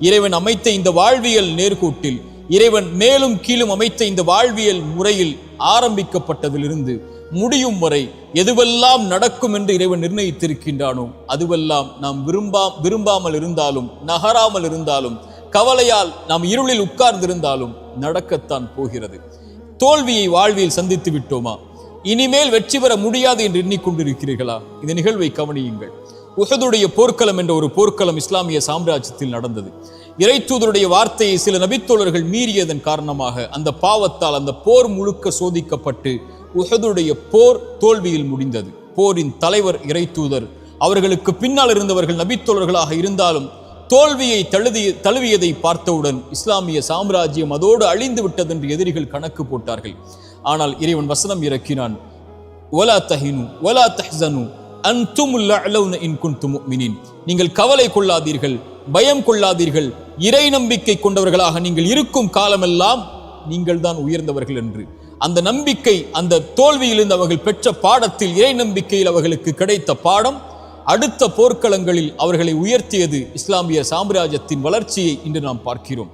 இறைவன் அமைத்த இந்த வாழ்வியல் நேர்கோட்டில், இறைவன் மேலும் கீழும் அமைத்த இந்த வாழ்வியல் முறையில் ஆரம்பிக்கப்பட்டதிலிருந்து முடியும் வரை எதுவெல்லாம் நடக்கும் என்று இறைவன் நிர்ணயித்திருக்கின்றானோ அதுவெல்லாம் நாம் விரும்பாமல் இருந்தாலும், நகராமல் இருந்தாலும், கவலையால் நாம் இருளில் உட்கார்ந்திருந்தாலும் நடக்கத்தான் போகிறது. தோல்வியை வாழ்வியில் சந்தித்து விட்டோமா? இனிமேல் வெற்றி பெற முடியாது என்று எண்ணிக்கொண்டிருக்கிறீர்களா? இந்த நிகழ்வை கவனியுங்கள். உஹதுடைய போர்க்களம் என்ற ஒரு போர்க்களம் இஸ்லாமிய சாம்ராஜ்யத்தில் நடந்தது. இறைத்தூதருடைய வார்த்தையை சில நபித்தோழர்கள் மீறியதன் காரணமாக அந்த பாவத்தால் அந்த போர் முழுக்க சோதிக்கப்பட்டு உஹதுடைய போர் தோல்வியில் முடிந்தது. போரின் தலைவர் இறைத்தூதர், அவர்களுக்கு பின்னால் இருந்தவர்கள் நபித்தோழர்களாக இருந்தாலும் தோல்வியை தழுவியதை பார்த்தவுடன் இஸ்லாமிய சாம்ராஜ்யம் அதோடு அழிந்து விட்டது என்று எதிரிகள் கணக்கு போட்டார்கள். ஆனால் இறைவன் வசனம் இறக்கினான், வலா தஹினு வலா தஹ்ஸனு அன்துமுல் அலௌன இன் குன்தும் முஃமினீன். நீங்கள் கவலை கொள்ளாதீர்கள், பயம் கொள்ளாதீர்கள், இறை நம்பிக்கை கொண்டவர்களாக நீங்கள் இருக்கும் காலமெல்லாம் நீங்கள் தான் உயர்ந்தவர்கள் என்று. அந்த நம்பிக்கை, அந்த தோல்வியிலிருந்து அவர்கள் பெற்ற பாடத்தில், இறை நம்பிக்கையில் அவர்களுக்கு கிடைத்த பாடம் அடுத்த போர்க்களங்களில் அவர்களை உயர்த்தியது. இஸ்லாமிய சாம்ராஜ்யத்தின் வளர்ச்சியை இன்று நாம் பார்க்கிறோம்.